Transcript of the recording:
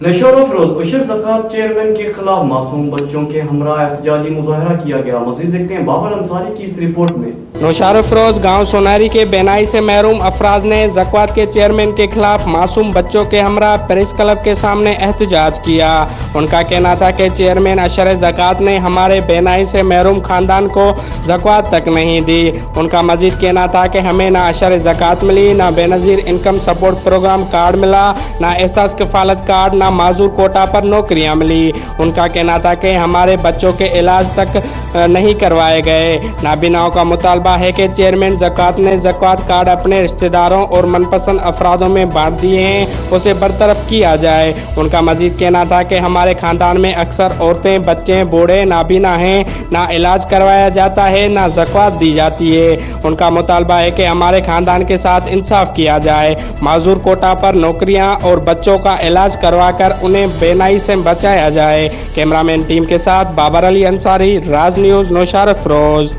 نشور افروز عشر زکوٰۃ چیئرمین کے خلاف معصوم بچوں کے ہمراہ احتجاجی مظاہرہ کیا گیا. مزید دیکھتے ہیں بابر انصاری کی اس رپورٹ میں. نوشہر افروز گاؤں سوناری کے بینائی سے محروم افراد نے زکوٰۃ کے چیئرمین کے خلاف معصوم بچوں کے ہمراہ پریس کلب کے سامنے احتجاج کیا. ان کا کہنا تھا کہ چیئرمین اشر زکوٰۃ نے ہمارے بینائی سے محروم خاندان کو زکوٰۃ تک نہیں دی. ان کا مزید کہنا تھا کہ ہمیں نہ اشر زکوٰۃ ملی، نہ بے نظیر انکم سپورٹ پروگرام کارڈ ملا، نہ احساس کفالت کارڈ، نہ معذور کوٹا پر نوکریاں ملی. ان کا کہنا تھا کہ ہمارے بچوں کے علاج تک نہیں کروائے گئے. نابیناؤں کا مطالبہ ہے کہ چیئرمین زکوٰۃ نے زکوٰۃ کارڈ اپنے رشتہ داروں اور من پسند افرادوں میں بانٹ دیے ہیں، اسے برطرف کیا جائے. ان کا مزید کہنا تھا کہ ہمارے خاندان میں اکثر عورتیں، بچے، بوڑھے نابینا ہیں، نہ علاج کروایا جاتا ہے، نہ زکوٰۃ دی جاتی ہے. ان کا مطالبہ ہے کہ ہمارے خاندان کے ساتھ انصاف کیا جائے، معذور کوٹا پر نوکریاں اور بچوں کا علاج کروا کر انہیں بینائی سے بچایا جائے. کیمرامین ٹیم کے ساتھ بابر علی انصاری، راز نیوز، نوشہر افروز.